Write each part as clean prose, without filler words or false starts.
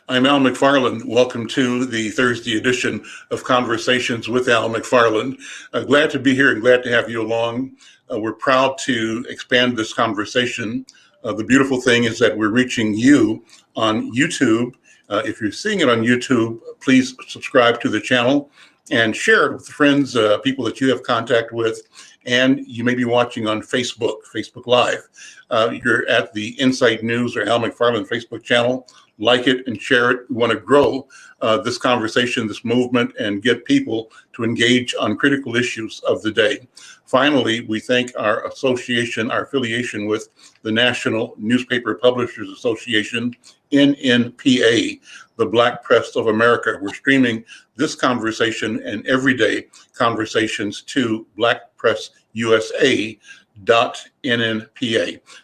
I'm Al McFarlane. Welcome to the Thursday edition of Conversations with Al McFarlane. Glad to be here and glad to have you along. We're proud to expand this conversation. The beautiful thing is that we're reaching you on YouTube. If you're seeing it on YouTube, please subscribe to the channel and share it with friends, people that you have contact with. And you may be watching on Facebook Live. You're at the Insight News or Al McFarlane Facebook channel. Like it and share it. We want to grow this conversation, this movement, and get people to engage on critical issues of the day. Finally, we thank our association, our affiliation with the National Newspaper Publishers Association, NNPA, the Black Press of America. We're streaming this conversation and everyday conversations to blackpressusa.nnpa.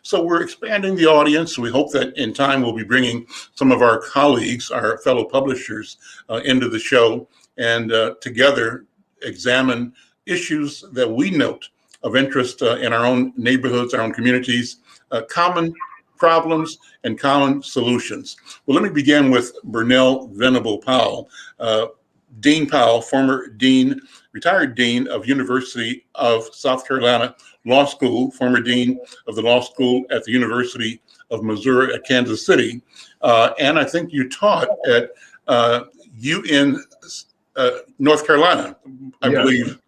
So we're expanding the audience. We hope that in time we'll be bringing some of our colleagues, our fellow publishers, into the show and together examine issues that we note of interest in our own neighborhoods, our own communities, common problems and common solutions. Well, let me begin with Burnell Venable Powell. Dean Powell, former dean, retired dean of University of South Carolina Law School, former dean of the law school at the University of Missouri at Kansas City. And I think you taught at UN North Carolina, I believe.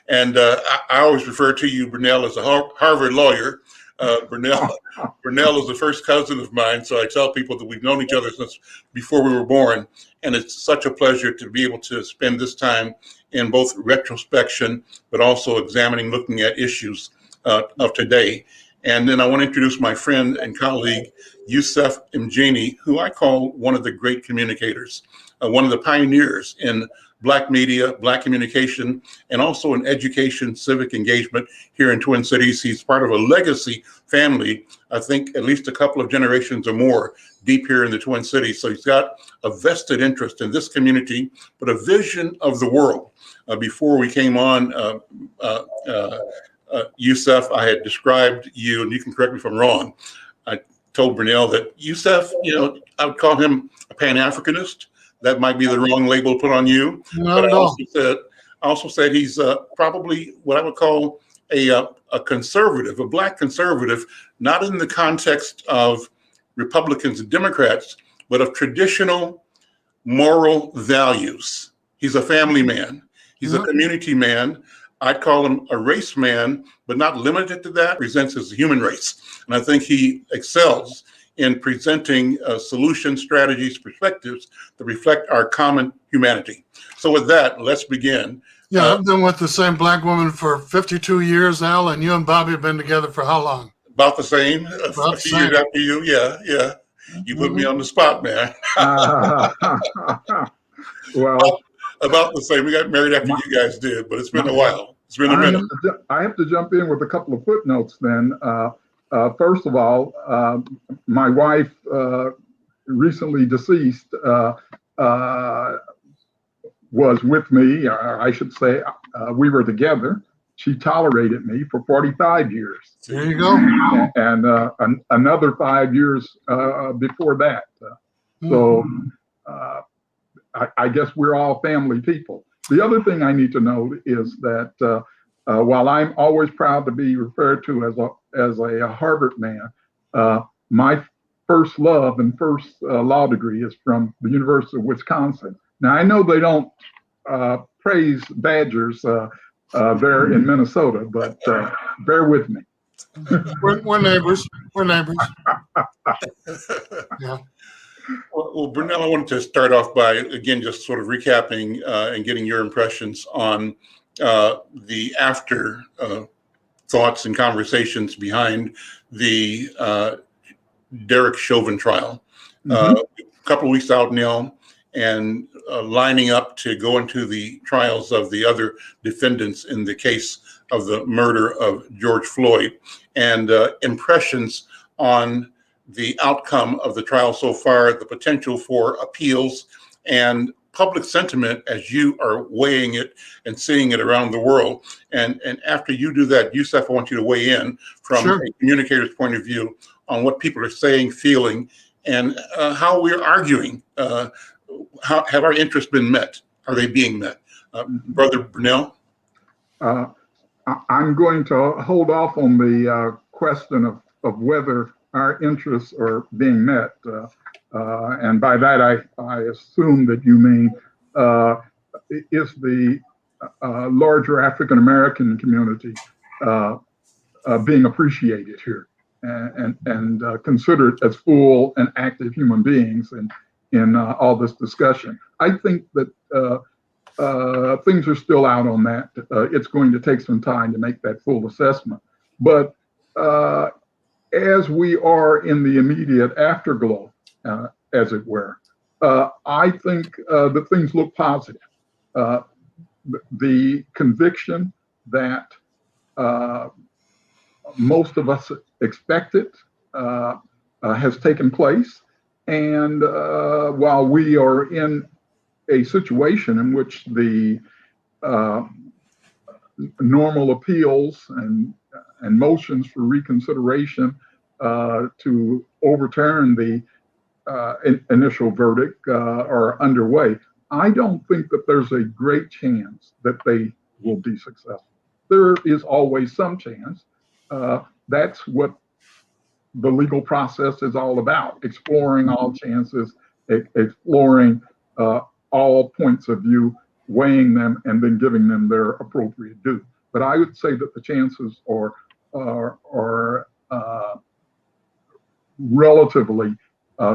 And I always refer to you, Burnell, as a Harvard lawyer. Burnell is the first cousin of mine, so I tell people that we've known each other since before we were born, and it's such a pleasure to be able to spend this time in both retrospection, but also examining, looking at issues of today. And then I want to introduce my friend and colleague, Yusef Mjini, who I call one of the great communicators, one of the pioneers in Black media, Black communication, and also in education, civic engagement here in Twin Cities. He's part of a legacy family, I think at least a couple of generations or more deep here in the Twin Cities. So he's got a vested interest in this community, but a vision of the world. Before we came on, Yusef, I had described you, and you can correct me if I'm wrong. I told Burnell that Yusef, I would call him a Pan-Africanist. That might be the wrong label to put on you. Not but at all. I also said he's probably what I would call a conservative, a Black conservative, not in the context of Republicans and Democrats, but of traditional moral values. He's a family man. He's a community man. I'd call him a race man, but not limited to that, presents as a human race. And I think he excels in presenting solutions, strategies, perspectives that reflect our common humanity. So with that, let's begin. Yeah, I've been with the same Black woman for 52 years, Al, and you and Bobby have been together for how long? About the same, a few years after you, yeah. You put me on the spot, man. Well, about the same. We got married after you guys did, but it's been a while. It's been a minute. I have to jump in with a couple of footnotes then. First of all, my wife, recently deceased, was with me, or I should say, we were together. She tolerated me for 45 years. There you go. And another 5 years before that. So I guess we're all family people. The other thing I need to note is that while I'm always proud to be referred to as a Harvard man, my first love and first law degree is from the University of Wisconsin. Now, I know they don't praise Badgers there in Minnesota, but bear with me. We're neighbors. We're neighbors. Yeah. Well, Burnell, I wanted to start off by, again, just sort of recapping and getting your impressions on the after thoughts and conversations behind the Derek Chauvin trial. A couple of weeks out now, and lining up to go into the trials of the other defendants in the case of the murder of George Floyd, and impressions on the outcome of the trial so far, the potential for appeals, and public sentiment as you are weighing it and seeing it around the world. And after you do that, Yusef, I want you to weigh in from a communicator's point of view on what people are saying, feeling, and how we're arguing. How have our interests been met? Are they being met? Brother Brunel? I'm going to hold off on the question of whether our interests are being met. And by that, I assume that you mean, is the larger African American community being appreciated here and considered as full and active human beings in all this discussion? I think that things are still out on that. It's going to take some time to make that full assessment. But as we are in the immediate afterglow, as it were, I think that things look positive. The conviction that most of us expected has taken place. And while we are in a situation in which the normal appeals and motions for reconsideration to overturn the initial verdict are underway, I don't think that there's a great chance that they will be successful. There is always some chance. That's what the legal process is all about, exploring all chances, exploring all points of view, weighing them, and then giving them their appropriate due. But I would say that the chances are relatively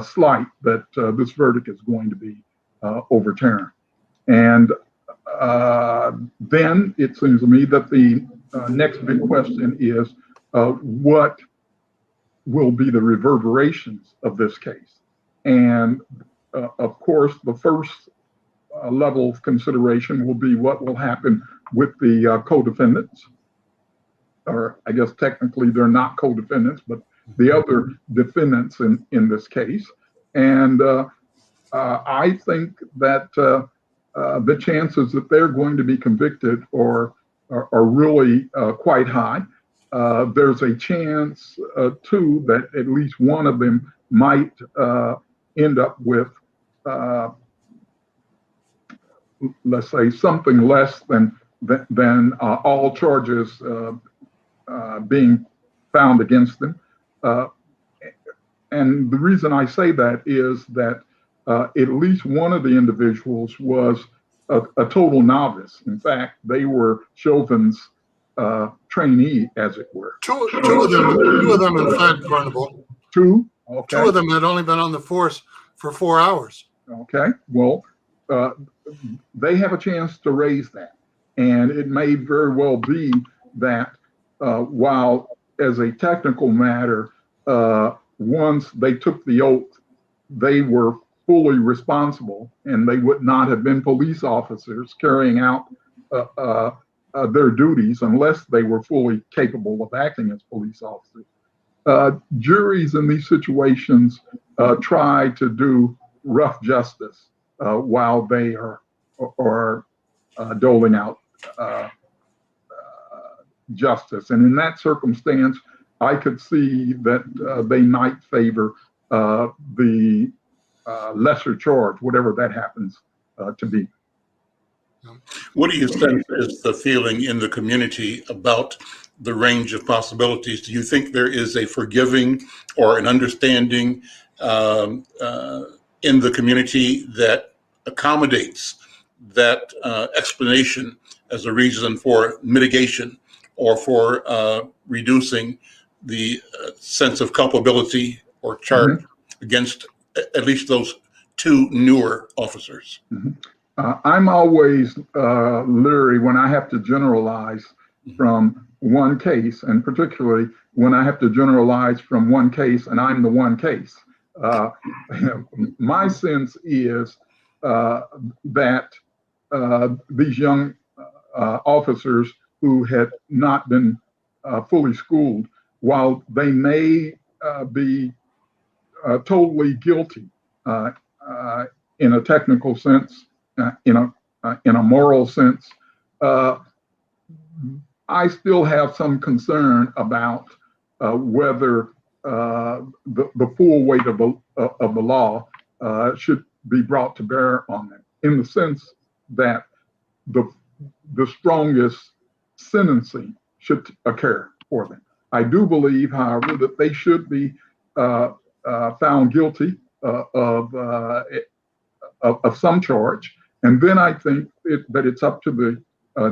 slight that this verdict is going to be overturned. And then it seems to me that the next big question is what will be the reverberations of this case? And of course, the first level of consideration will be what will happen with the co-defendants, or I guess technically they're not co-defendants, but the other defendants in this case. And I think that the chances that they're going to be convicted are really quite high. There's a chance, too, that at least one of them might end up with, let's say, something less than all charges being found against them. And the reason I say that is that at least one of the individuals was a total novice. In fact, they were Chauvin's trainee, as it were. Two of them, in fact, Carnival. Two? Okay. Two of them had only been on the force for 4 hours. Okay. Well, they have a chance to raise that. And it may very well be that while as a technical matter, once they took the oath, they were fully responsible and they would not have been police officers carrying out their duties unless they were fully capable of acting as police officers. Juries in these situations try to do rough justice while they are doling out justice. And in that circumstance, I could see that they might favor the lesser charge, whatever that happens to be. What do you sense is the feeling in the community about the range of possibilities? Do you think there is a forgiving or an understanding in the community that accommodates that explanation as a reason for mitigation or for reducing the sense of culpability or charge against at least those two newer officers? I'm always leery when I have to generalize from one case, and particularly when I have to generalize from one case and I'm the one case. My sense is that these young officers who had not been fully schooled, while they may be totally guilty in a technical sense, in a moral sense, I still have some concern about whether the full weight of the law should be brought to bear on them, in the sense that the strongest sentencing should occur for them. I do believe, however, that they should be found guilty of some charge, and then I think that it's up to the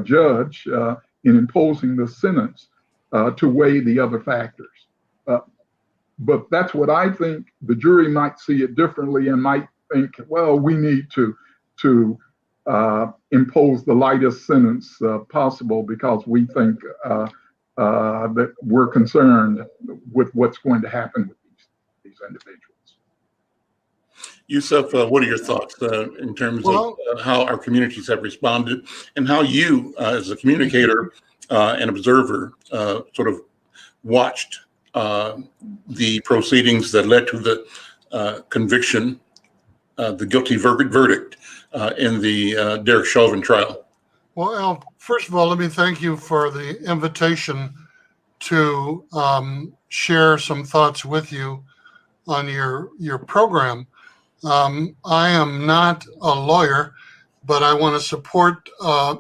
judge in imposing the sentence to weigh the other factors. But that's what I think. The jury might see it differently and might think, well, we need to impose the lightest sentence possible because we think that we're concerned with what's going to happen with these individuals. Yusuf, what are your thoughts in terms of how our communities have responded and how you, as a communicator and observer, sort of watched the proceedings that led to the conviction, the guilty verdict in the Derek Chauvin trial? Well, Al, first of all, let me thank you for the invitation to share some thoughts with you on your program. I am not a lawyer, but I want to support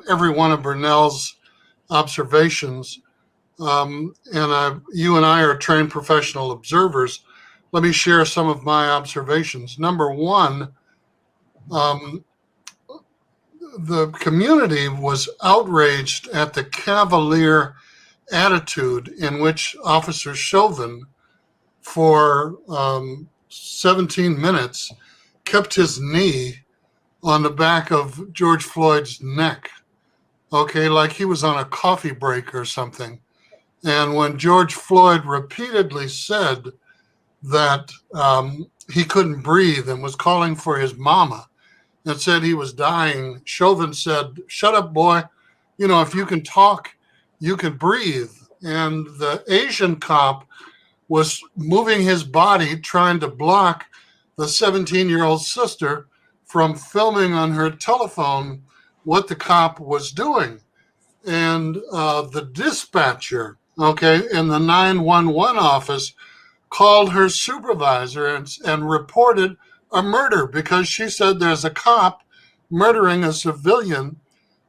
every one of Burnell's observations. You and I are trained professional observers. Let me share some of my observations. Number one, the community was outraged at the cavalier attitude in which Officer Chauvin, for 17 minutes, kept his knee on the back of George Floyd's neck, okay, like he was on a coffee break or something. And when George Floyd repeatedly said that he couldn't breathe and was calling for his mama and said he was dying, Chauvin said, "Shut up, boy. You know, if you can talk, you can breathe." And the Asian cop was moving his body, trying to block the 17-year-old sister from filming on her telephone what the cop was doing. And the dispatcher, okay, in the 911 office called her supervisor and reported a murder because she said there's a cop murdering a civilian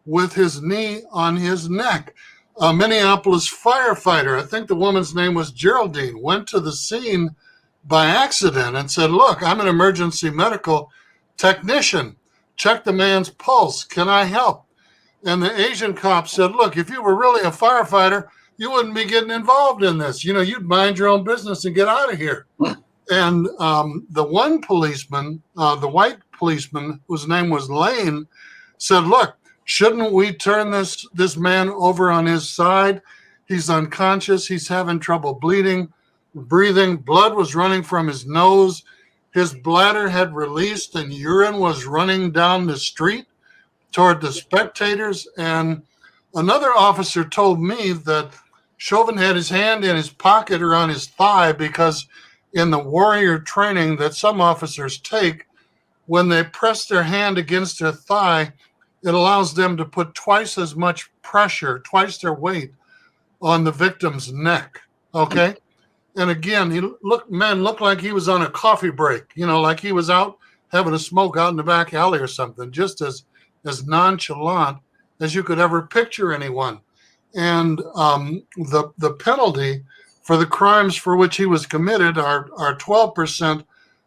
with his knee on his neck. A Minneapolis firefighter, I think the woman's name was Geraldine, went to the scene by accident and said, "Look, I'm an emergency medical technician. Check the man's pulse. Can I help?" And the Asian cop said, "Look, if you were really a firefighter, you wouldn't be getting involved in this. You know, you'd mind your own business and get out of here." And the one policeman, the white policeman, whose name was Lane, said, "Look, shouldn't we turn this man over on his side? He's unconscious. He's having trouble breathing. Blood was running from his nose. His bladder had released and urine was running down the street toward the spectators." And another officer told me that Chauvin had his hand in his pocket or on his thigh because in the warrior training that some officers take, when they press their hand against their thigh, it allows them to put twice as much pressure, twice their weight on the victim's neck, okay? And again, looked like he was on a coffee break, you know, like he was out having a smoke out in the back alley or something, just as nonchalant as you could ever picture anyone. And the penalty for the crimes for which he was committed are 12%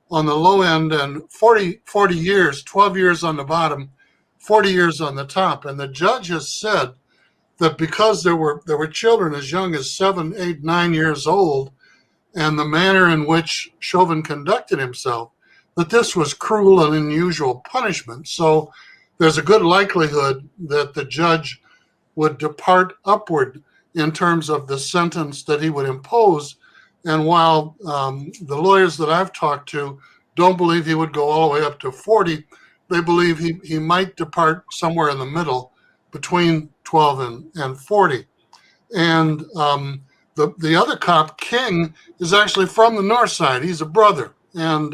on the low end and 40 years, 12 years on the bottom, 40 years on the top. And the judge has said that because there were children as young as 7, 8, 9 years old, and the manner in which Chauvin conducted himself, that this was cruel and unusual punishment. So there's a good likelihood that the judge would depart upward in terms of the sentence that he would impose. And while the lawyers that I've talked to don't believe he would go all the way up to 40, they believe he might depart somewhere in the middle between 12 and 40. And the other cop, King, is actually from the north side. He's a brother. And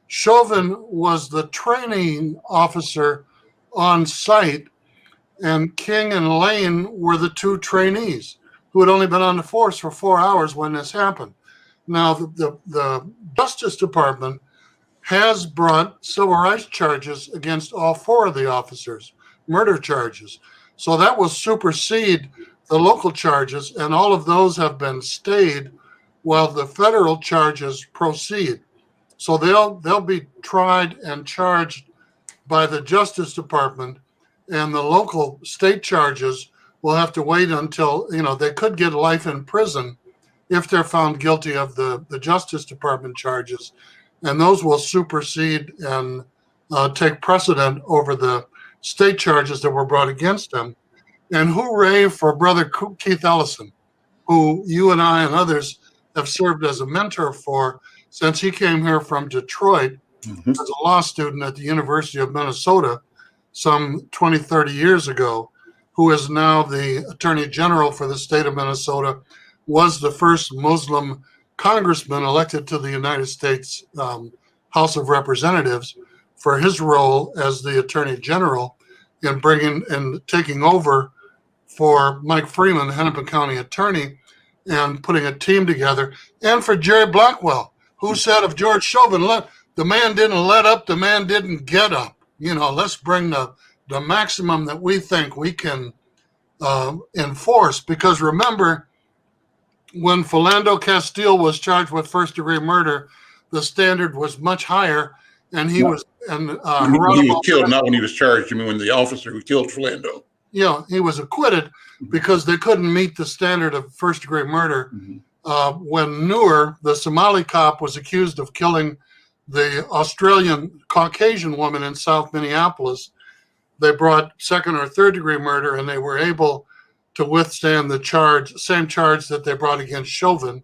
Chauvin was the training officer on site, and King and Lane were the two trainees who had only been on the force for 4 hours when this happened. Now, the Justice Department has brought civil rights charges against all four of the officers, murder charges. So that will supersede the local charges, and all of those have been stayed while the federal charges proceed. So they'll be tried and charged by the Justice Department, and the local state charges will have to wait until, they could get life in prison if they're found guilty of the Justice Department charges, and those will supersede and take precedent over the state charges that were brought against them. And hooray for Brother Keith Ellison, who you and I and others have served as a mentor for since he came here from Detroit as a law student at the University of Minnesota some 20, 30 years ago, who is now the Attorney General for the state of Minnesota, was the first Muslim congressman elected to the United States House of Representatives for his role as the Attorney General in bringing and taking over for Mike Freeman, the Hennepin County Attorney, and putting a team together, and for Jerry Blackwell, who said of George Chauvin, the man didn't let up, the man didn't get up. Let's bring the maximum that we think we can enforce. Because remember, when Philando Castile was charged with first-degree murder, the standard was much higher, and he was when he was killed, not when he was charged. You mean when the officer who killed Philando? Yeah, he was acquitted because they couldn't meet the standard of first-degree murder. When Noor, the Somali cop, was accused of killing the Australian Caucasian woman in South Minneapolis, they brought second or third-degree murder, and they were able to withstand the same charge that they brought against Chauvin,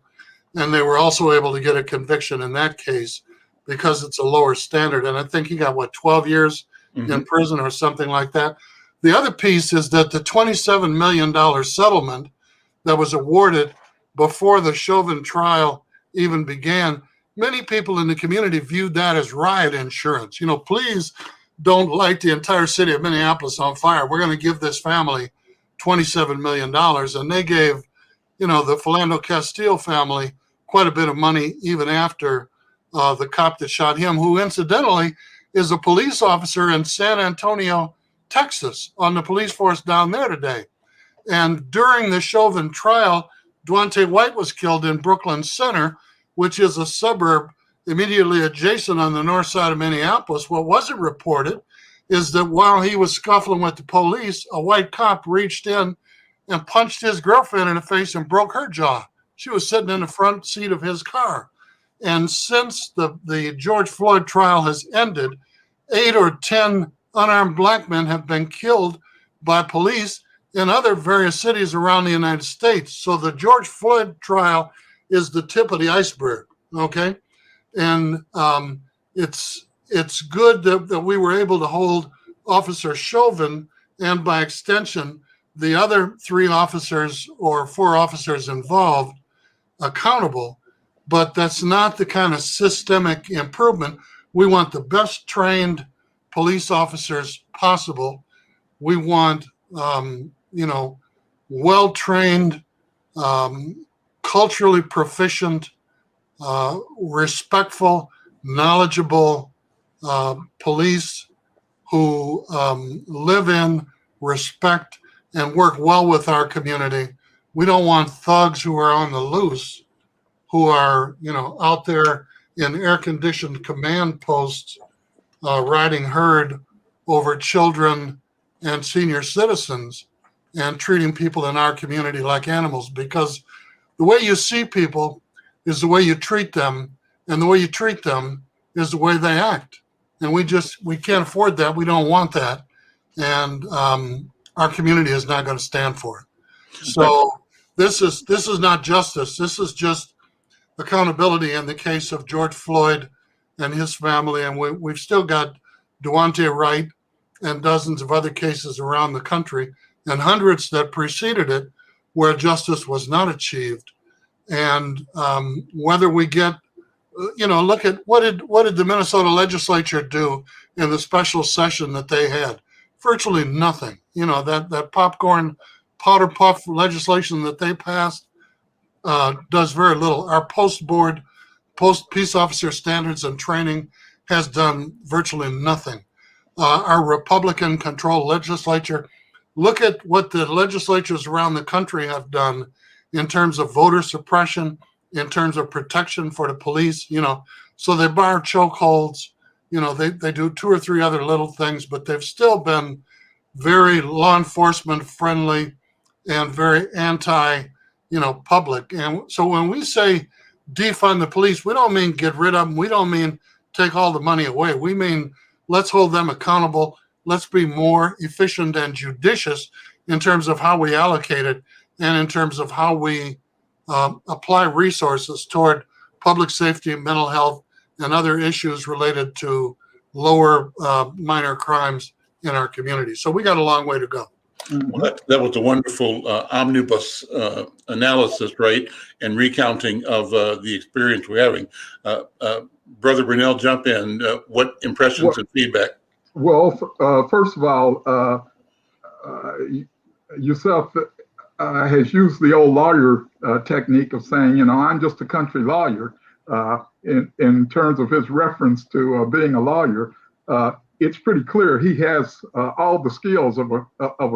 and they were also able to get a conviction in that case because it's a lower standard. And I think he got, 12 years in prison or something like that. The other piece is that the $27 million settlement that was awarded before the Chauvin trial even began, many people in the community viewed that as riot insurance. Please don't light the entire city of Minneapolis on fire. We're going to give this family $27 million. And they gave, the Philando Castile family quite a bit of money even after the cop that shot him, who incidentally is a police officer in San Antonio, Texas, on the police force down there today. And during the Chauvin trial, Dwante White was killed in Brooklyn Center, which is a suburb immediately adjacent on the north side of Minneapolis. What wasn't reported is that while he was scuffling with the police, a white cop reached in and punched his girlfriend in the face and broke her jaw. She was sitting in the front seat of his car. And since the George Floyd trial has ended, 8 or 10 unarmed black men have been killed by police in other various cities around the United States. So the George Floyd trial is the tip of the iceberg, okay? And it's good that we were able to hold Officer Chauvin, and by extension, the other 3 officers or 4 officers involved, accountable. But that's not the kind of systemic improvement. We want the best trained police officers possible. We want, well-trained, culturally proficient, respectful, knowledgeable police who live in, respect, and work well with our community. We don't want thugs who are on the loose, who are, out there in air-conditioned command posts, riding herd over children and senior citizens and treating people in our community like animals. Because the way you see people is the way you treat them, and the way you treat them is the way they act. And we can't afford that. We don't want that. And our community is not going to stand for it. So this is not justice. This is just accountability in the case of George Floyd and his family. And we've still got Dwante Wright and dozens of other cases around the country, and hundreds that preceded it where justice was not achieved. And whether we get, look at what did the Minnesota legislature do in the special session that they had? Virtually nothing. That popcorn powder puff legislation that they passed, does very little. Our post peace officer standards and training has done virtually nothing. Our Republican controlled legislature, look at what the legislatures around the country have done in terms of voter suppression, in terms of protection for the police, so they bar chokeholds, they do 2 or 3 other little things, but they've still been very law enforcement friendly and very anti, public. And so when we say defund the police, we don't mean get rid of them. We don't mean take all the money away. We mean let's hold them accountable. Let's be more efficient and judicious in terms of how we allocate it and in terms of how we apply resources toward public safety, mental health, and other issues related to lower minor crimes in our community. So we got a long way to go. Well, that was a wonderful omnibus analysis, right, and recounting of the experience we're having. Brother Brunel, jump in. What impressions and feedback? Well, first of all, yourself has used the old lawyer technique of saying, I'm just a country lawyer. In terms of his reference to being a lawyer, it's pretty clear he has all the skills of a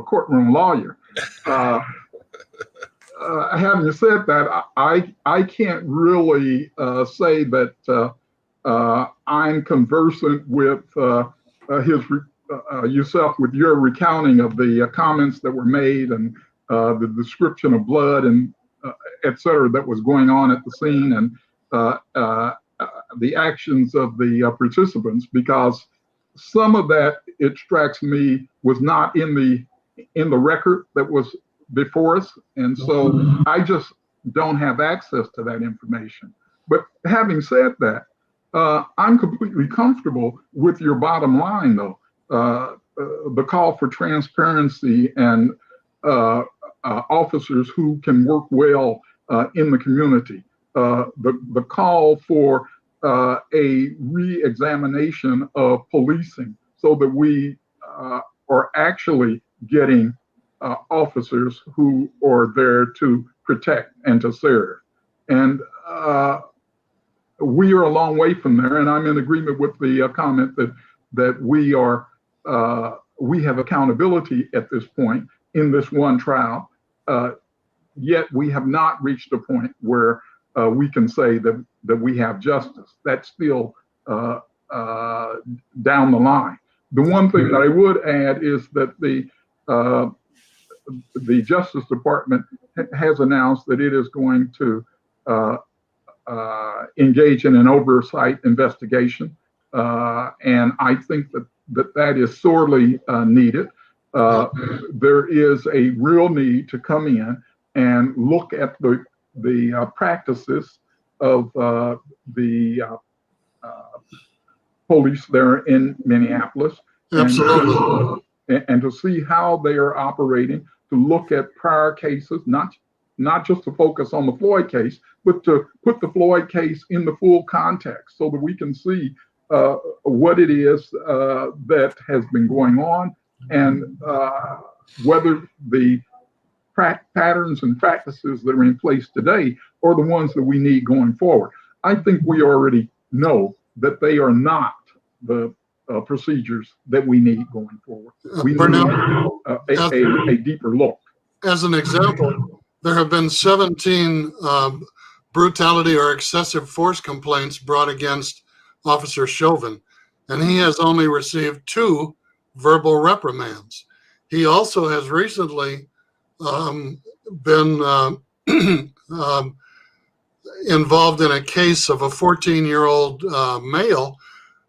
courtroom lawyer. Having said that, I can't really say that I'm conversant with yourself with your recounting of the comments that were made and the description of blood and et cetera that was going on at the scene and the actions of the participants, because some of that, it strikes me, was not in the record that was before us, and so I just don't have access to that information. But having said that, I'm completely comfortable with your bottom line, though. The call for transparency and officers who can work well in the community. The call for a re-examination of policing so that we are actually getting officers who are there to protect and to serve. And we are a long way from there, and I'm in agreement with the comment that we have accountability at this point in this one trial, yet we have not reached a point where we can say that we have justice. That's still down the line. The one thing that I would add is that the Justice Department has announced that it is going to engage in an oversight investigation, and I think that is sorely needed. There is a real need to come in and look at the practices of the police there in Minneapolis. Absolutely. And to see how they are operating, to look at prior cases, not just to focus on the Floyd case, but to put the Floyd case in the full context so that we can see what it is that has been going on and whether the patterns and practices that are in place today are the ones that we need going forward. I think we already know that they are not the procedures that we need going forward. We need a deeper look. As an example, there have been 17 brutality or excessive force complaints brought against Officer Chauvin, and he has only received 2 verbal reprimands. He also has recently been involved in a case of a 14-year-old male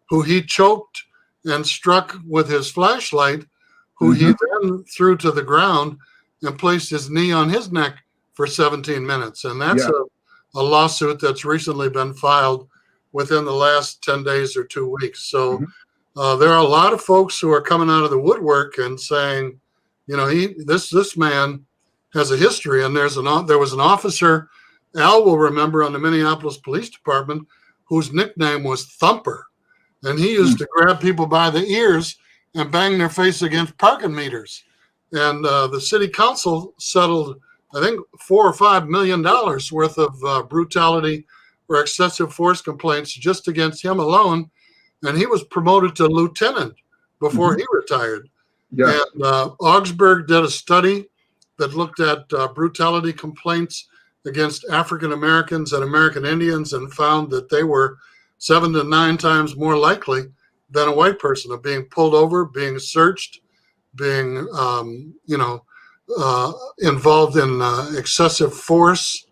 who he choked and struck with his flashlight, who he then threw to the ground and placed his knee on his neck for 17 minutes. And that's a lawsuit that's recently been filed within the last 10 days or 2 weeks. So there are a lot of folks who are coming out of the woodwork and saying, this man has a history. And there was an officer, Al will remember, on the Minneapolis Police Department, whose nickname was Thumper. And he used to grab people by the ears and bang their face against parking meters. And the city council settled I think, $4 or $5 million worth of brutality or excessive force complaints just against him alone, and he was promoted to lieutenant before he retired. Yes. And Augsburg did a study that looked at brutality complaints against African Americans and American Indians and found that they were 7 to 9 times more likely than a white person of being pulled over, being searched, being, involved in excessive force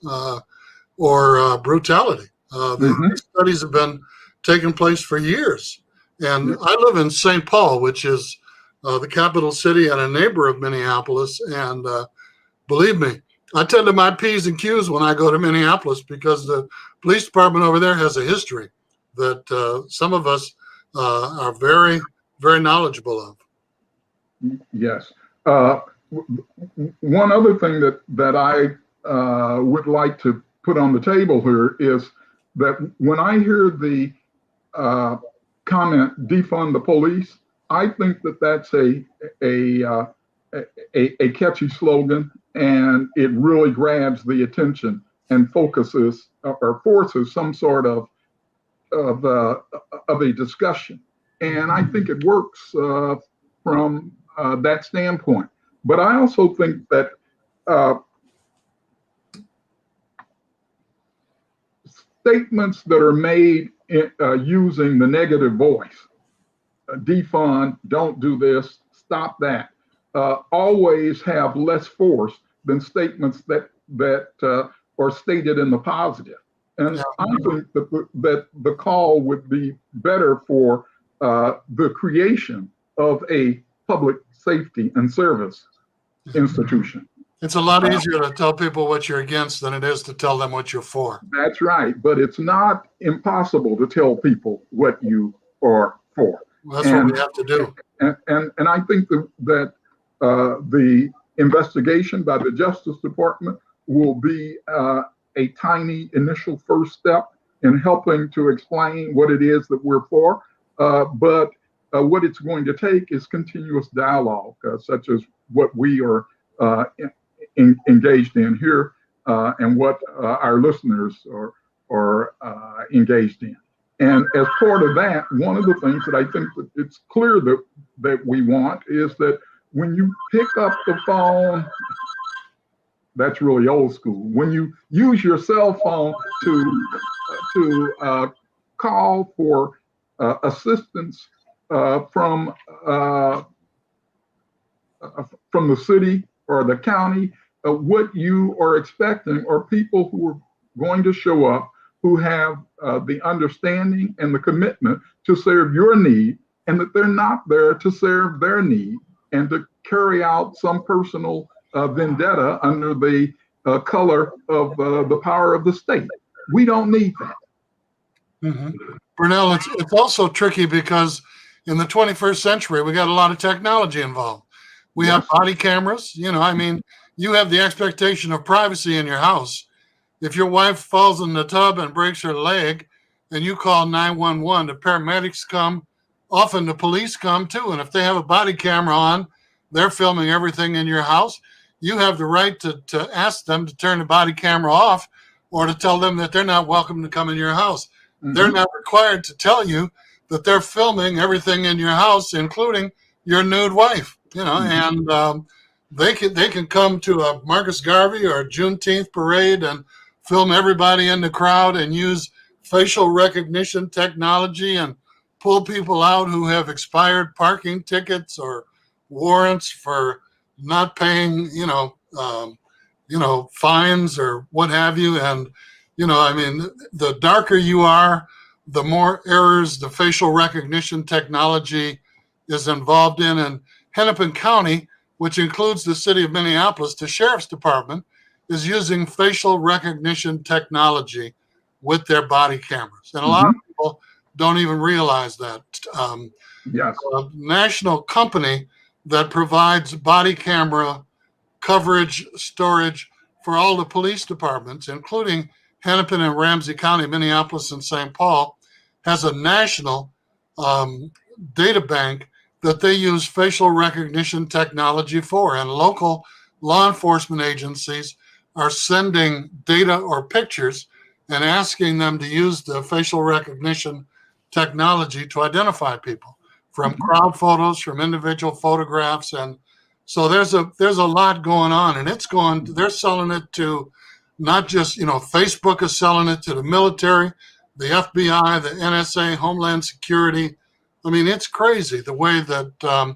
or brutality. The studies have been taking place for years. And I live in St. Paul, which is the capital city and a neighbor of Minneapolis. And believe me, I tend to my P's and Q's when I go to Minneapolis because the police department over there has a history that some of us are very, very knowledgeable of. Yes. One other thing that I would like to put on the table here is that when I hear the comment "defund the police," I think that that's a catchy slogan, and it really grabs the attention and focuses or forces some sort of a discussion. And I think it works from that standpoint. But I also think that statements that are made using the negative voice, defund, don't do this, stop that, always have less force than statements that are stated in the positive. And I think that the call would be better for the creation of a public safety and service institution. It's a lot easier to tell people what you're against than it is to tell them what you're for. That's right. But it's not impossible to tell people what you are for. Well, that's what we have to do. And I think that the investigation by the Justice Department will be a tiny initial first step in helping to explain what it is that we're for. But what it's going to take is continuous dialogue, such as what we are engaged in here, and what our listeners are engaged in. And as part of that, one of the things that I think that it's clear that we want is that when you pick up the phone, that's really old school. When you use your cell phone to call for assistance from the city or the county, what you are expecting are people who are going to show up, who have the understanding and the commitment to serve your need, and that they're not there to serve their need and to carry out some personal vendetta under the color of the power of the state. We don't need that. Mm-hmm. Burnell, it's also tricky because in the 21st century, we got a lot of technology involved. We have body cameras. You have the expectation of privacy in your house. If your wife falls in the tub and breaks her leg and you call 911, the paramedics come, often the police come too. And if they have a body camera on, they're filming everything in your house. You have the right to ask them to turn the body camera off or to tell them that they're not welcome to come in your house. Mm-hmm. They're not required to tell you that they're filming everything in your house, including your nude wife, mm-hmm. And they can come to a Marcus Garvey or a Juneteenth parade and film everybody in the crowd and use facial recognition technology and pull people out who have expired parking tickets or warrants for not paying, fines or what have you. And, the darker you are, the more errors the facial recognition technology is involved in. And Hennepin County, which includes the city of Minneapolis, the sheriff's department is using facial recognition technology with their body cameras. And a lot of people don't even realize that. Yes. A national company that provides body camera coverage, storage for all the police departments, including Hennepin and Ramsey County, Minneapolis and St. Paul, has a national data bank that they use facial recognition technology for. And local law enforcement agencies are sending data or pictures and asking them to use the facial recognition technology to identify people from crowd photos, from individual photographs. And so there's a lot going on, and they're selling it to not just, Facebook is selling it to the military, the FBI, the NSA, Homeland Security. I mean, it's crazy the way that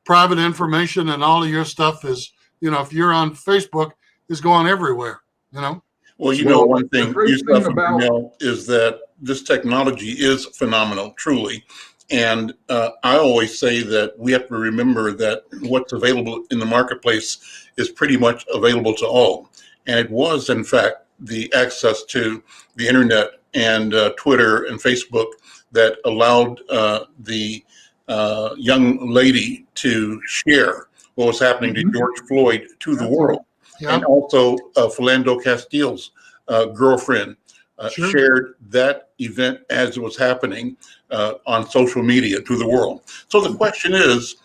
private information and all of your stuff is, if you're on Facebook, is going everywhere, Well, Well, one the thing great you thing suffer about- from now is that this technology is phenomenal, truly. And I always say that we have to remember that what's available in the marketplace is pretty much available to all. And it was, in fact, the access to the internet and Twitter and Facebook that allowed the young lady to share what was happening to George Floyd to the world. Yeah. And also Philando Castile's girlfriend Sure. shared that event as it was happening on social media to the world. So the question is,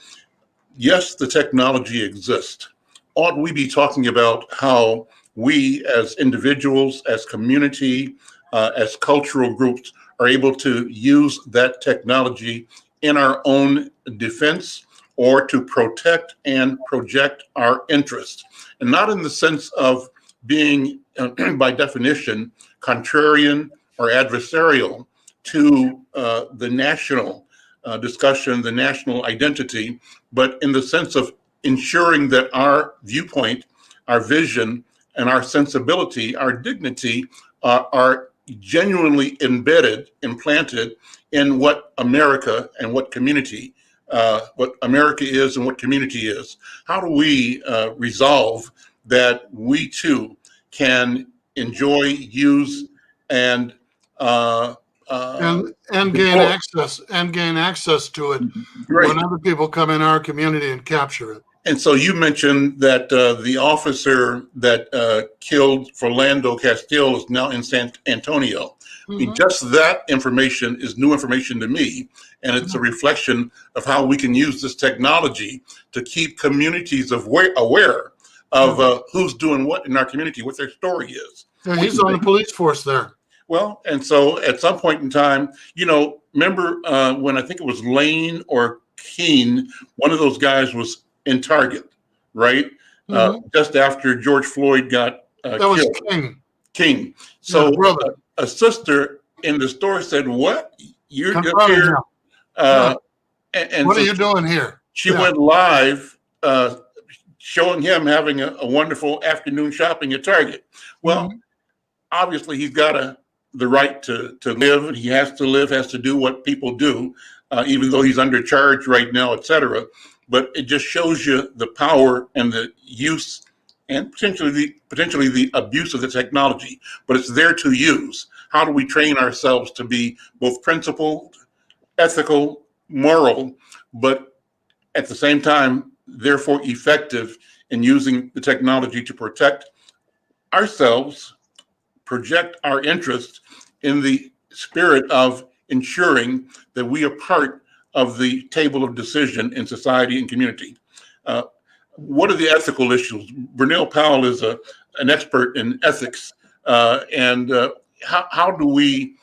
yes, the technology exists. Ought we be talking about how we as individuals, as community, as cultural groups are able to use that technology in our own defense or to protect and project our interests? And not in the sense of being, by definition, contrarian or adversarial to the national discussion, the national identity, but in the sense of ensuring that our viewpoint, our vision, and our sensibility, our dignity are genuinely embedded, implanted in what America and what community, what America is and what community is. How do we resolve that we too can enjoy, use, and gain access to it Right. when other people come in our community and capture it. And so you mentioned that the officer that killed Philando Castile is now in San Antonio. I mean, just that information is new information to me, and it's a reflection of how we can use this technology to keep communities aware of who's doing what in our community, what their story is. Yeah, he's on the police force there. Well, and so at some point in time, remember when I think it was Lane or Keene, one of those guys was in Target, right? Just after George Floyd got that was killed. King. So Yeah, a sister in the store said, "What? You're just Confronting here?" him. And What so are you doing here? she went live showing him having a wonderful afternoon shopping at Target. Well, obviously he's got the right to live, and he has to live, has to do what people do, even though he's under charge right now, et cetera. But it just shows you the power and the use and potentially the abuse of the technology, but it's there to use. How do we train ourselves to be both principled, ethical, moral, but at the same time, therefore effective in using the technology to protect ourselves, project our interests in the spirit of ensuring that we are part of the table of decision in society and community. What are the ethical issues? Vernell Powell is an expert in ethics, and how do we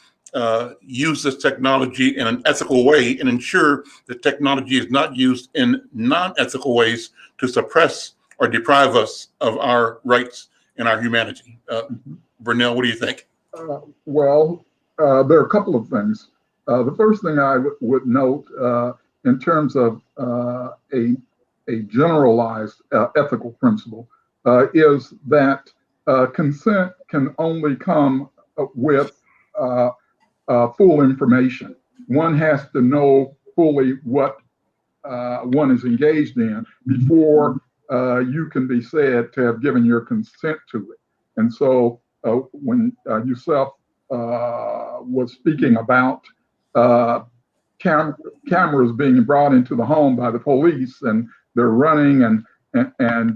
use this technology in an ethical way and ensure that technology is not used in non-ethical ways to suppress or deprive us of our rights and our humanity? Vernell, what do you think? Well, there are a couple of things. The first thing I would note in terms of a generalized ethical principle is that consent can only come with full information. One has to know fully what one is engaged in before you can be said to have given your consent to it. And so when Yusuf was speaking about cameras being brought into the home by the police and they're running and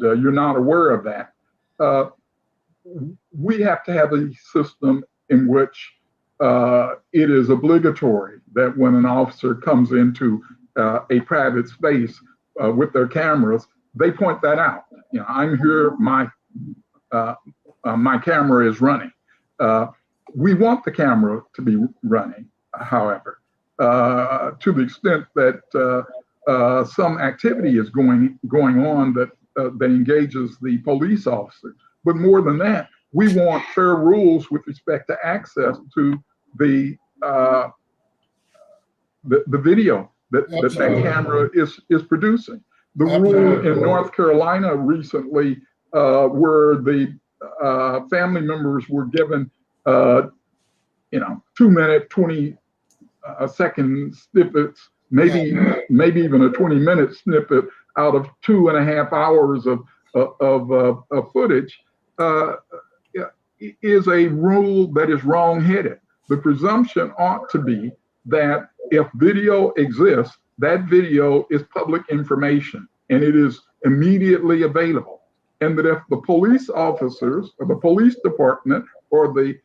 you're not aware of that, we have to have a system in which it is obligatory that when an officer comes into a private space with their cameras, they point that out. I'm here, my camera is running. We want the camera to be running, however, to the extent that some activity is going on that engages the police officer. But more than that, we want fair rules with respect to access to the video that camera is producing. The rule in North Carolina recently, where the family members were given 2-minute, 20-second snippets, maybe even a 20-minute snippet out of 2.5 hours of footage, is a rule that is wrong-headed. The presumption ought to be that if video exists, that video is public information and it is immediately available. And that if the police officers or the police department or the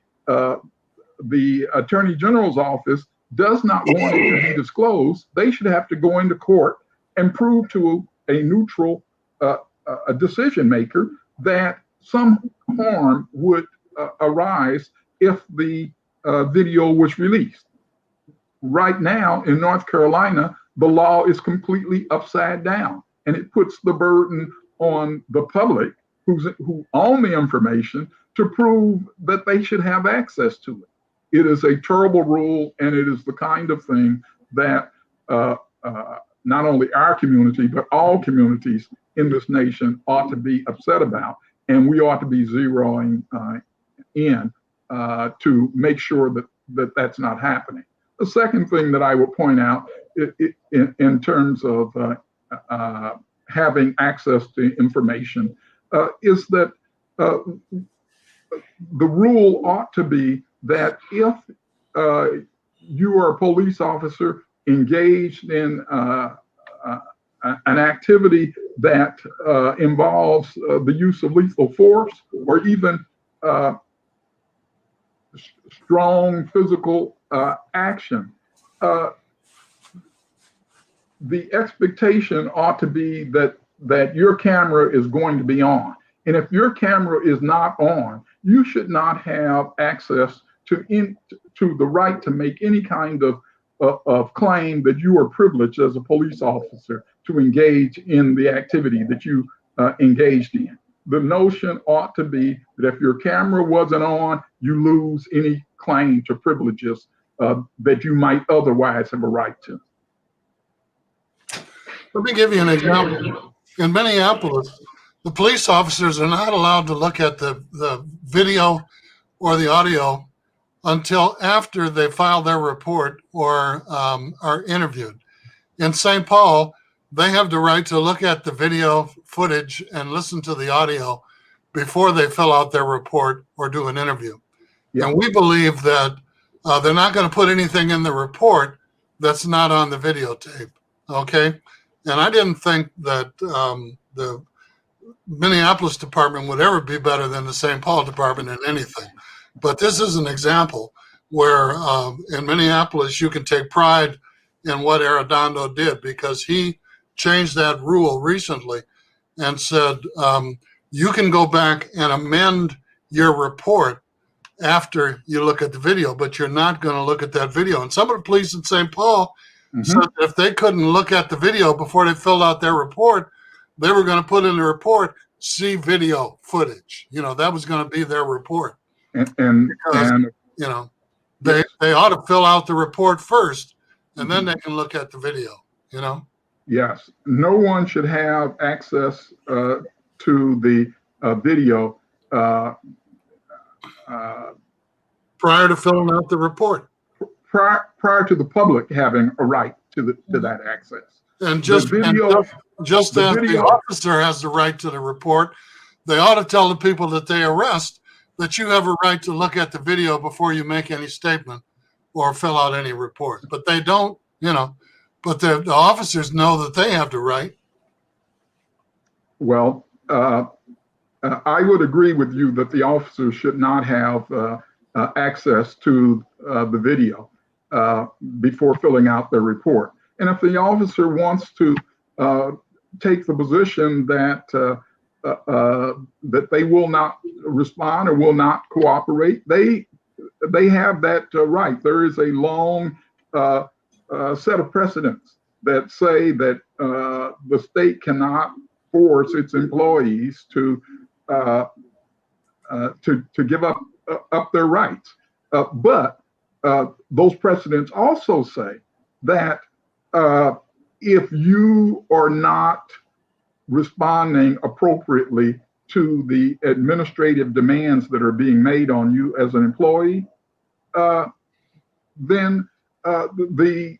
Attorney General's office does not want it to be disclosed, they should have to go into court and prove to a neutral a decision maker that some harm would arise if the video was released. Right now in North Carolina, the law is completely upside down, and it puts the burden on the public who own the information to prove that they should have access to it. It is a terrible rule, and it is the kind of thing that not only our community, but all communities in this nation ought to be upset about, and we ought to be zeroing in to make sure that that's not happening. The second thing that I would point out in terms of having access to information is that the rule ought to be that if you are a police officer engaged in an activity that involves the use of lethal force or even strong physical action, the expectation ought to be that your camera is going to be on. And if your camera is not on, you should not have access to the right to make any kind of claim that you are privileged as a police officer to engage in the activity that you engaged in. The notion ought to be that if your camera wasn't on, you lose any claim to privileges that you might otherwise have a right to. Let me give you an example. In Minneapolis, the police officers are not allowed to look at the video or the audio until after they file their report or are interviewed. In St. Paul, they have the right to look at the video footage and listen to the audio before they fill out their report or do an interview. Yeah. And we believe that they're not going to put anything in the report that's not on the videotape, okay? And I didn't think that the Minneapolis department would ever be better than the St. Paul department in anything. But this is an example where in Minneapolis, you can take pride in what Arredondo did, because he changed that rule recently and said, you can go back and amend your report after you look at the video, but you're not going to look at that video. And some of the police in St. Paul said that if they couldn't look at the video before they filled out their report, they were going to put in the report, see video footage. You know, that was going to be their report. Because, you know, they ought to fill out the report first, and then they can look at the video, you know? Yes. No one should have access to the video prior to filling out the report. Prior to the public having a right to that access. And just as the officer has the right to the report, they ought to tell the people that they arrest that you have a right to look at the video before you make any statement or fill out any report. But they don't, you know, but the officers know that they have the right. Well, I would agree with you that the officers should not have access to the video before filling out their report. And if the officer wants to take the position that that they will not respond or will not cooperate, they have that right. There is a long set of precedents that say that the state cannot force its employees to give up their rights. But those precedents also say that if you are not responding appropriately to the administrative demands that are being made on you as an employee, then the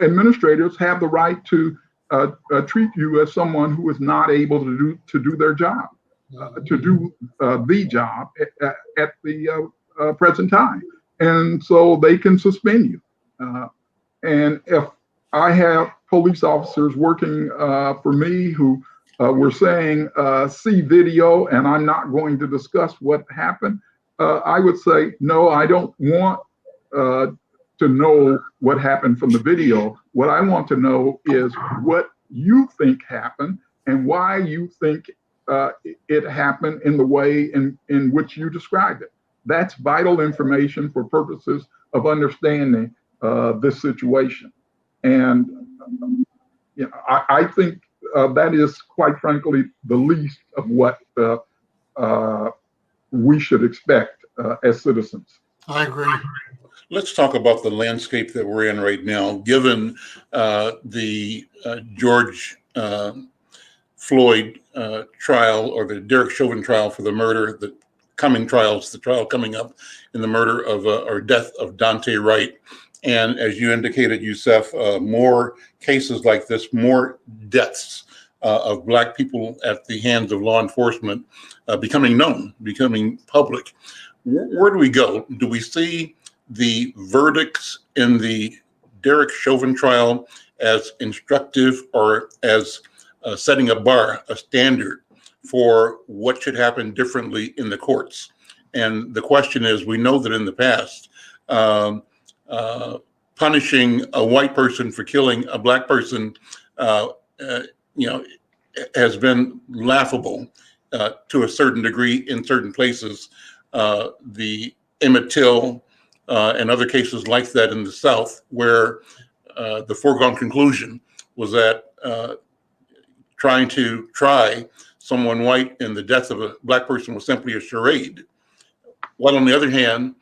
administrators have the right to treat you as someone who is not able to do their job, to do the job at the present time, and so they can suspend you. And if I have police officers working for me who were saying, see video, and I'm not going to discuss what happened, I would say, no, I don't want to know what happened from the video. What I want to know is what you think happened and why you think it happened in the way in which you described it. That's vital information for purposes of understanding this situation. And I think that is, quite frankly, the least of what we should expect as citizens. I agree. Let's talk about the landscape that we're in right now, given the George Floyd trial, or the Derek Chauvin trial for the murder, the trial coming up in the murder of or death of Dante Wright. And as you indicated, Yusef, more cases like this, more deaths of Black people at the hands of law enforcement becoming known, becoming public. Where do we go? Do we see the verdicts in the Derek Chauvin trial as instructive, or as setting a bar, a standard for what should happen differently in the courts? And the question is, we know that in the past, punishing a white person for killing a Black person, has been laughable to a certain degree in certain places. The Emmett Till and other cases like that in the South, where the foregone conclusion was that trying to try someone white in the death of a Black person was simply a charade. While on the other hand,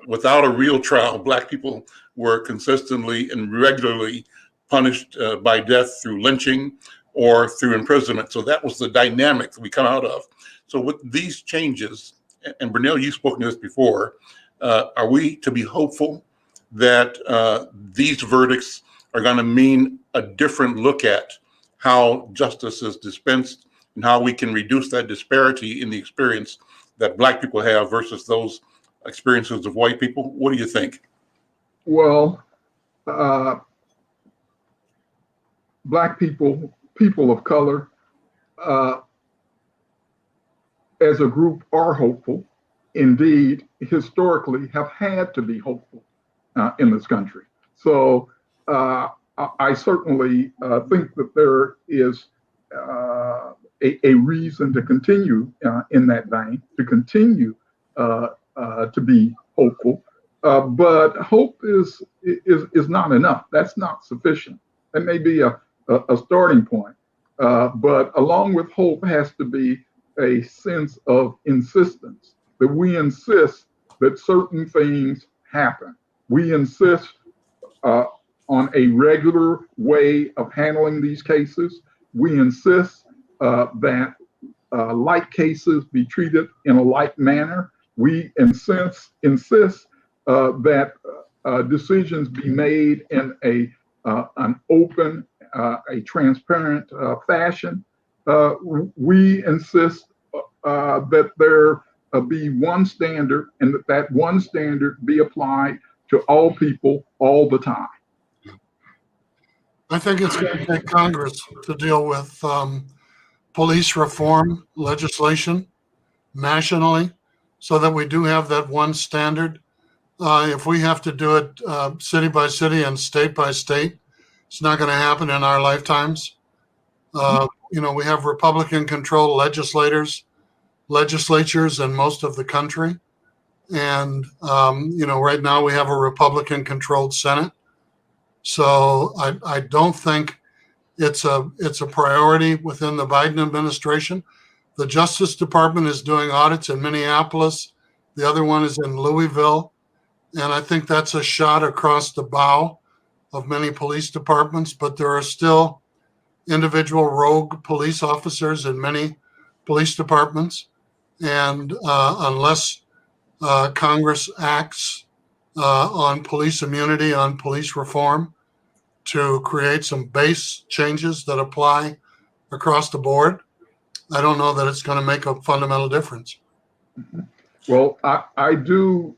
without a real trial, Black people were consistently and regularly punished by death through lynching or through imprisonment. So that was the dynamic that we come out of. So with these changes, and Brunel, you've spoken to this before, are we to be hopeful that these verdicts are going to mean a different look at how justice is dispensed and how we can reduce that disparity in the experience that Black people have versus those experiences of white people? What do you think? Well, Black people, people of color, as a group are hopeful. Indeed, historically have had to be hopeful in this country. So I certainly think that there is a reason to continue in that vein, to continue to be hopeful. But hope is not enough. That's not sufficient. That may be a starting point. But along with hope has to be a sense of insistence, that we insist that certain things happen. We insist on a regular way of handling these cases. We insist that like cases be treated in a like manner. We insist that decisions be made in an open, a transparent fashion. We insist that there be one standard, and that one standard be applied to all people all the time. I think it's going to take Congress to deal with police reform legislation nationally, so that we do have that one standard. If we have to do it city by city and state by state, it's not going to happen in our lifetimes. We have Republican-controlled legislatures in most of the country. And, right now we have a Republican-controlled Senate. So I don't think it's a priority within the Biden administration. The Justice Department is doing audits in Minneapolis. The other one is in Louisville. And I think that's a shot across the bow of many police departments, but there are still individual rogue police officers in many police departments. And unless Congress acts on police immunity, on police reform, to create some base changes that apply across the board, I don't know that it's going to make a fundamental difference. Well, I do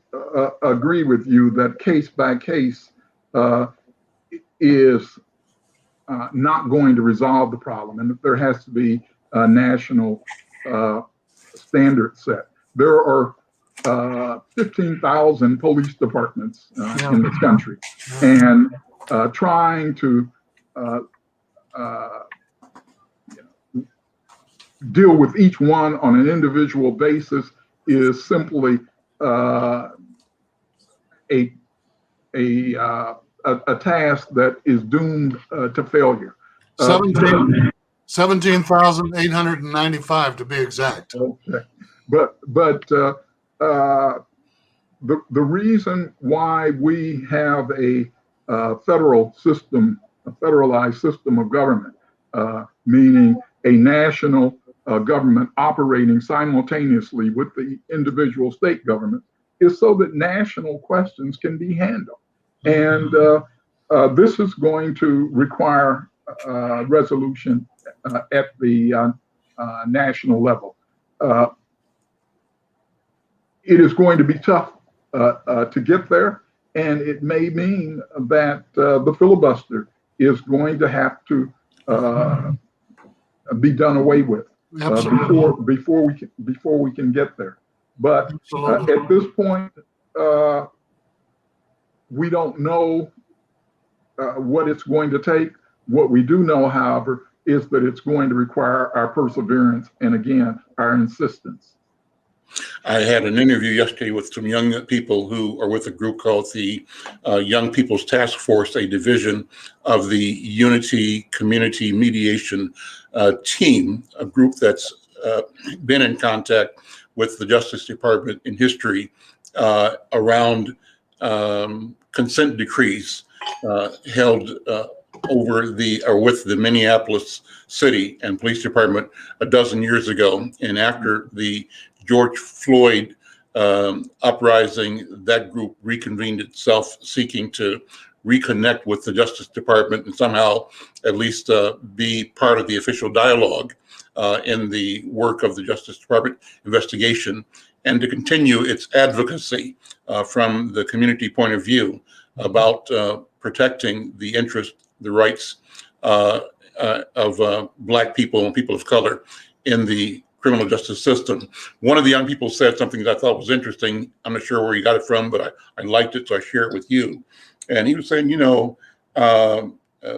agree with you that case by case is not going to resolve the problem, and that there has to be a national standard set. There are 15,000 police departments in this country, and trying to deal with each one on an individual basis is simply a task that is doomed to failure. 17,895 to be exact. Okay. But the reason why we have a federal system, a federalized system of government, meaning a national government operating simultaneously with the individual state government, is so that national questions can be handled. And this is going to require resolution at the national level. It is going to be tough to get there, and it may mean that the filibuster is going to have to be done away with before we can get there. But at this point, we don't know what it's going to take. What we do know, however, is that it's going to require our perseverance and, again, our insistence. I had an interview yesterday with some young people who are with a group called the Young People's Task Force, a division of the Unity Community Mediation Team, a group that's been in contact with the Justice Department in history around consent decrees held with the Minneapolis City and Police Department a dozen years ago. And after the George Floyd uprising, that group reconvened itself, seeking to reconnect with the Justice Department and somehow at least be part of the official dialogue in the work of the Justice Department investigation, and to continue its advocacy from the community point of view about protecting the interests, the rights of Black people and people of color in the criminal justice system. One of the young people said something that I thought was interesting. I'm not sure where he got it from, but I liked it, so I share it with you. And he was saying,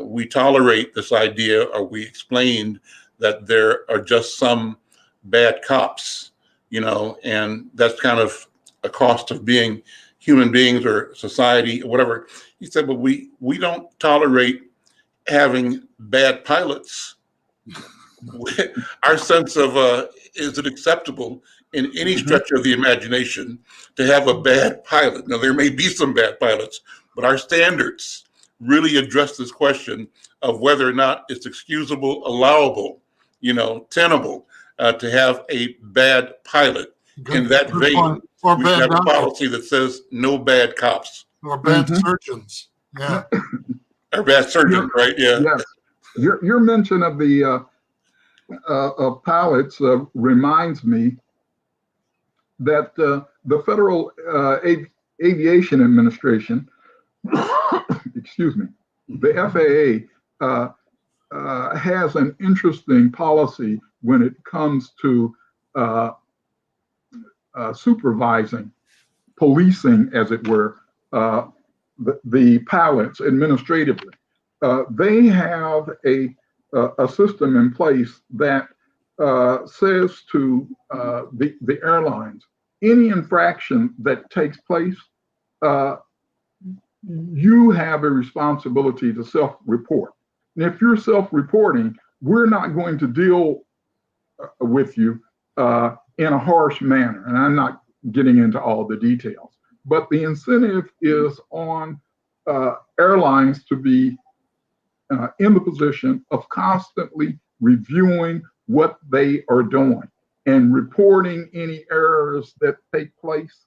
we tolerate this idea, or we explained that there are just some bad cops, and that's kind of a cost of being human beings or society or whatever. He said, but we don't tolerate having bad pilots. Our sense of is it acceptable in any stretch of the imagination to have a bad pilot? Now, there may be some bad pilots, but our standards really address this question of whether or not it's excusable, allowable, tenable to have a bad pilot. In that vein, we have a policy that says no bad cops. Or bad surgeons. Yeah. Or bad surgeons, right? Yeah. Yes. Your mention of the pilots reminds me that the Federal Aviation Administration, excuse me, the FAA has an interesting policy when it comes to supervising, policing, as it were, the pilots administratively. They have a a system in place that says to the airlines, any infraction that takes place, you have a responsibility to self-report. And if you're self-reporting, we're not going to deal with you in a harsh manner. And I'm not getting into all the details, but the incentive is on airlines to be in the position of constantly reviewing what they are doing and reporting any errors that take place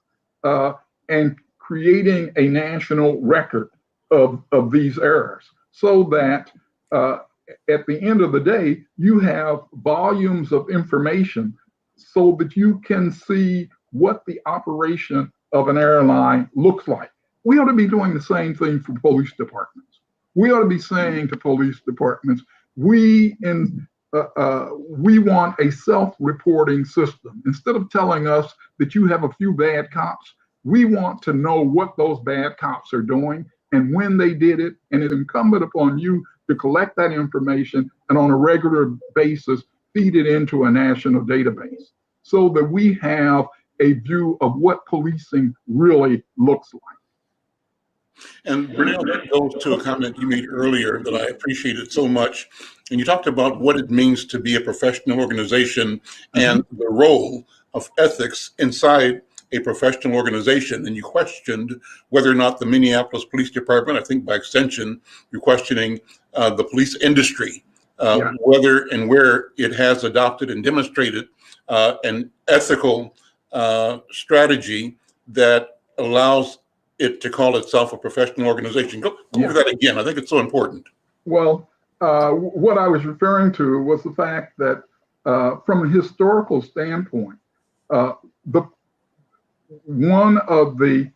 and creating a national record of these errors so that at the end of the day, you have volumes of information so that you can see what the operation of an airline looks like. We ought to be doing the same thing for police departments. We ought to be saying to police departments, we want a self-reporting system. Instead of telling us that you have a few bad cops, we want to know what those bad cops are doing and when they did it. And it's incumbent upon you to collect that information and on a regular basis, feed it into a national database so that we have a view of what policing really looks like. And Brunel, that goes to a comment you made earlier that I appreciated so much. And you talked about what it means to be a professional organization and the role of ethics inside a professional organization. And you questioned whether or not the Minneapolis Police Department, I think by extension, you're questioning the police industry, whether and where it has adopted and demonstrated an ethical strategy that allows it to call itself a professional organization. Go over that again. I think it's so important. Well, what I was referring to was the fact that from a historical standpoint, one of the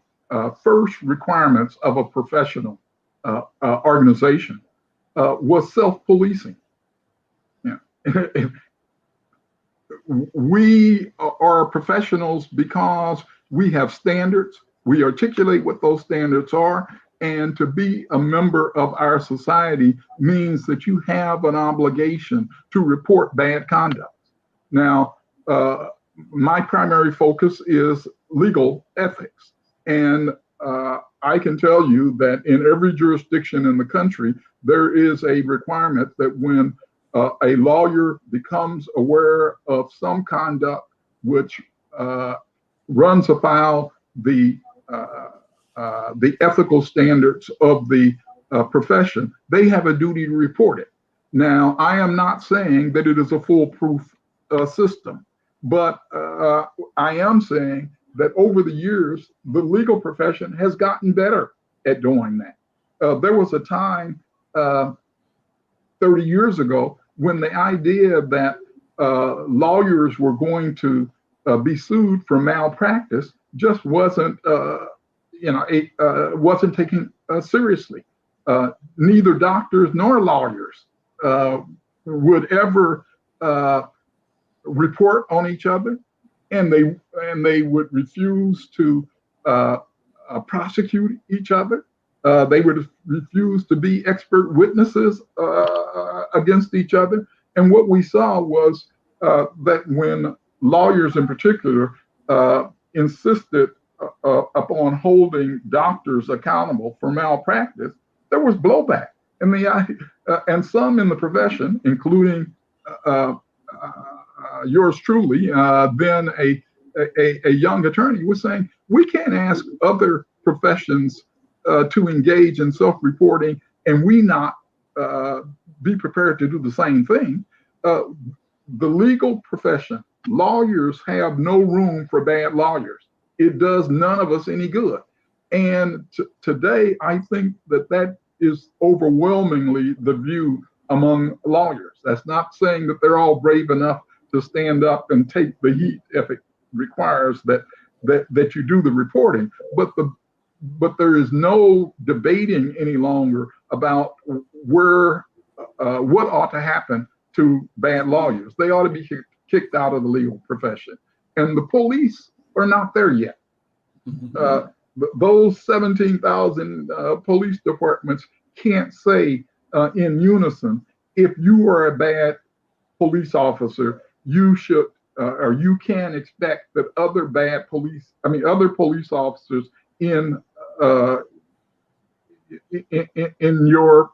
first requirements of a professional organization was self-policing. Yeah. We are professionals because we have standards. We articulate what those standards are, and to be a member of our society means that you have an obligation to report bad conduct. Now, my primary focus is legal ethics, and I can tell you that in every jurisdiction in the country, there is a requirement that when a lawyer becomes aware of some conduct which runs afoul the ethical standards of the profession, they have a duty to report it. Now, I am not saying that it is a foolproof system, but I am saying that over the years, the legal profession has gotten better at doing that. There was a time 30 years ago when the idea that lawyers were going to be sued for malpractice just wasn't wasn't taken seriously. Neither doctors nor lawyers would ever report on each other, and they would refuse to prosecute each other. They would refuse to be expert witnesses against each other. And what we saw was that when lawyers in particular insisted upon holding doctors accountable for malpractice, there was blowback. And some in the profession, including yours truly, then a young attorney, was saying, we can't ask other professions to engage in self-reporting and we not be prepared to do the same thing. The legal profession, lawyers have no room for bad lawyers. It does none of us any good. And today, I think that is overwhelmingly the view among lawyers. That's not saying that they're all brave enough to stand up and take the heat if it requires that you do the reporting. But there is no debating any longer about what ought to happen to bad lawyers. They ought to be kicked out of the legal profession. And the police are not there yet. Those 17,000 police departments can't say in unison, if you are a bad police officer, you should or you can expect that other police officers in your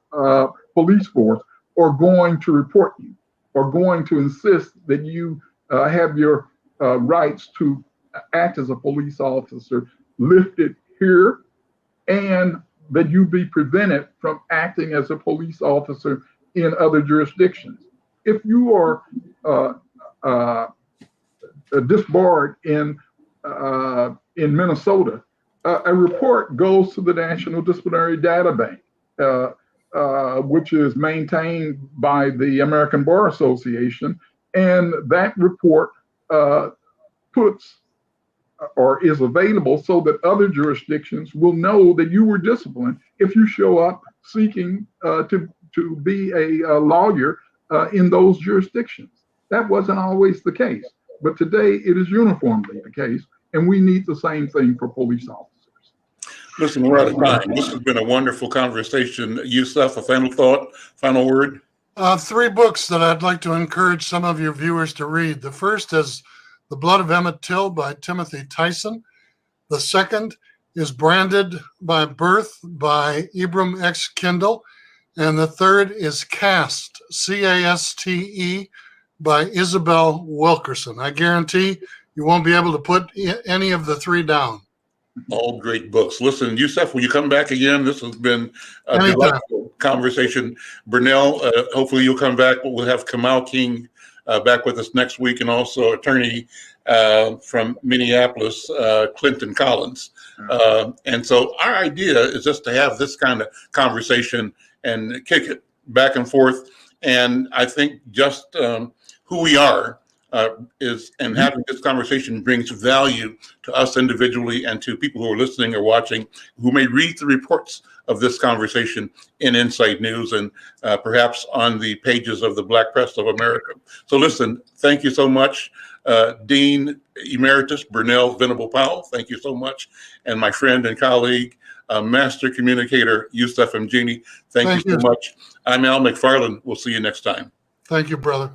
police force are going to report you, or going to insist that you have your rights to act as a police officer lifted here, and that you be prevented from acting as a police officer in other jurisdictions. If you are disbarred in Minnesota, a report goes to the National Disciplinary Data Bank, which is maintained by the American Bar Association, and that report puts or is available so that other jurisdictions will know that you were disciplined if you show up seeking to be a lawyer in those jurisdictions. That wasn't always the case, but today it is uniformly the case, and we need the same thing for police officers. Listen, we're out of time. This has been a wonderful conversation. Yusuf, a final thought, final word? 3 books that I'd like to encourage some of your viewers to read. The first is The Blood of Emmett Till by Timothy Tyson. The second is Branded by Birth by Ibram X. Kendall. And the third is Caste, C-A-S-T-E, by Isabel Wilkerson. I guarantee you won't be able to put any of the 3 down. All great books. Listen, Yusuf, will you come back again? This has been a Anytime. delightful conversation. Burnell, hopefully you'll come back. We'll have Kamal King back with us next week, and also attorney from Minneapolis, Clinton Collins. And so our idea is just to have this kind of conversation and kick it back and forth. And I think just who we are is, and having this conversation brings value to us individually and to people who are listening or watching, who may read the reports of this conversation in Insight News and perhaps on the pages of the Black Press of America. So listen, thank you so much. Dean Emeritus Burnell Venable Powell, thank you so much. And my friend and colleague, Master Communicator Yusuf Mgini, thank you so much. I'm Al McFarlane. We'll see you next time. Thank you, brother.